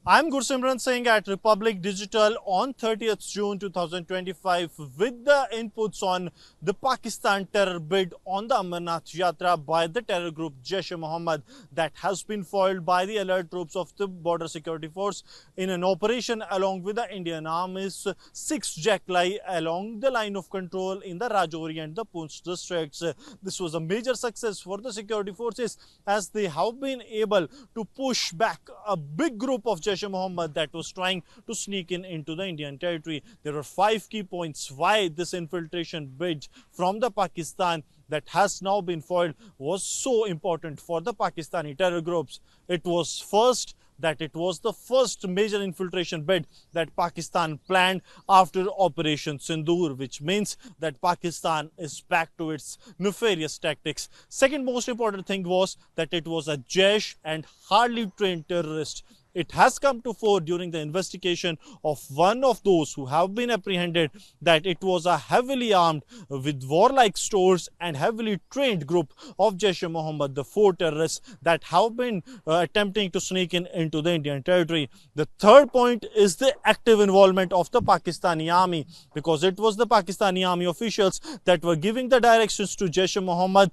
I'm Gursimran Singh at Republic Digital on 30th June 2025 with the inputs on the Pakistan terror bid on the Amarnath Yatra by the terror group Jaish-e-Mohammed that has been foiled by the alert troops of the Border Security Force in an operation along with the Indian Army's 6 jacklie along the line of control in the Rajouri and the Poonch districts. This was a major success for the security forces as they have been able to push back a big group of Jaish-e-Mohammed that was trying to sneak in into the Indian territory. There are 5 key points why this infiltration bid from the Pakistan that has now been foiled was so important for the Pakistani terror groups. It was first that it was the first major infiltration bid that Pakistan planned after Operation Sindoor, which means that Pakistan is back to its nefarious tactics. Second most important thing was that it was a Jaish and hardly trained terrorist. It has come to fore during the investigation of one of those who have been apprehended that it was a heavily armed with warlike stores and heavily trained group of Jaish-e-Mohammed, the 4 terrorists that have been attempting to sneak in into the Indian territory. The third point is the active involvement of the Pakistani army, because it was the Pakistani army officials that were giving the directions to Jaish-e-Mohammed.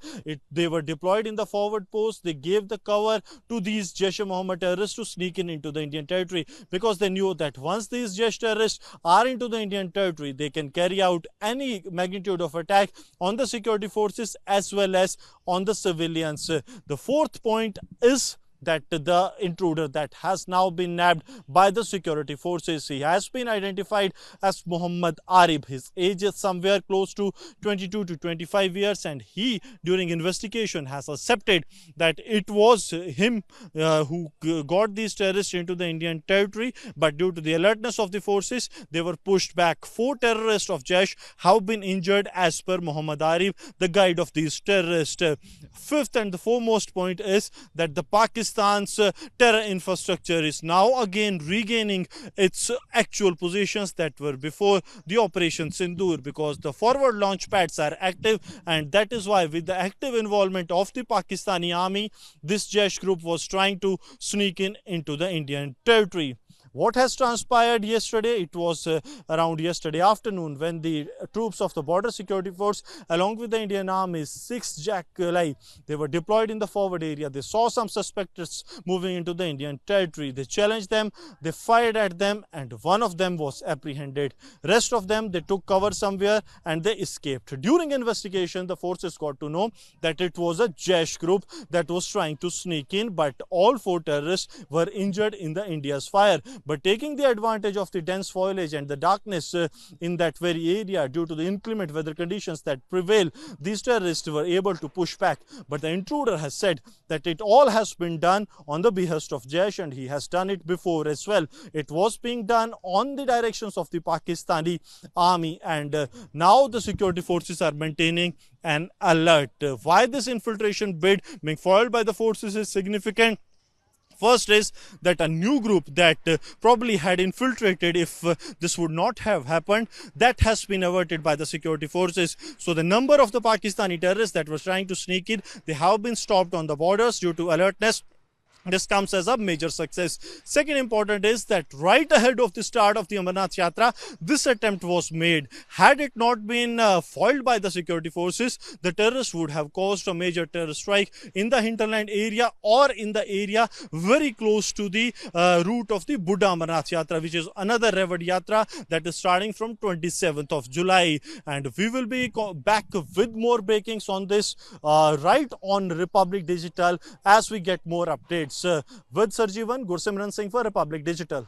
They were deployed in the forward post. They gave the cover to these Jaish-e-Mohammed terrorists to sneak in into the Indian territory, because they knew that once these Jaish terrorists are into the Indian territory, they can carry out any magnitude of attack on the security forces as well as on the civilians. The fourth point is that the intruder that has now been nabbed by the security forces, he has been identified as Muhammad Arif. His age is somewhere close to 22 to 25 years and he during investigation has accepted that it was him who got these terrorists into the Indian territory, but due to the alertness of the forces they were pushed back. 4 terrorists of Jaish have been injured as per Muhammad Arif, the guide of these terrorists. Fifth and the foremost point is that the Pakistan's terror infrastructure is now again regaining its actual positions that were before the Operation Sindoor, because the forward launch pads are active, and that is why with the active involvement of the Pakistani army, this Jaish group was trying to sneak in into the Indian territory. What has transpired yesterday? It was around yesterday afternoon when the troops of the Border Security Force along with the Indian Army's 6 jacklie, they were deployed in the forward area. They saw some suspects moving into the Indian territory. They challenged them, they fired at them, and one of them was apprehended. Rest of them, they took cover somewhere and they escaped. During investigation, the forces got to know that it was a Jaish group that was trying to sneak in, but all 4 terrorists were injured in the India's fire. But taking the advantage of the dense foliage and the darkness in that very area due to the inclement weather conditions that prevail, these terrorists were able to push back. But the intruder has said that it all has been done on the behest of Jaish, and he has done it before as well. It was being done on the directions of the Pakistani army, and now the security forces are maintaining an alert. Why this infiltration bid being foiled by the forces is significant? First is that a new group that probably had infiltrated if this would not have happened, that has been averted by the security forces. So the number of the Pakistani terrorists that were trying to sneak in, they have been stopped on the borders due to alertness. This comes as a major success. Second important is that right ahead of the start of the Amarnath Yatra, this attempt was made. Had it not been foiled by the security forces, the terrorists would have caused a major terror strike in the hinterland area or in the area very close to the route of the Buddha Amarnath Yatra, which is another revered Yatra that is starting from 27th of July. And we will be back with more breakings on this right on Republic Digital as we get more updates. With Sarjeevan, Gursimran Singh for Republic Digital.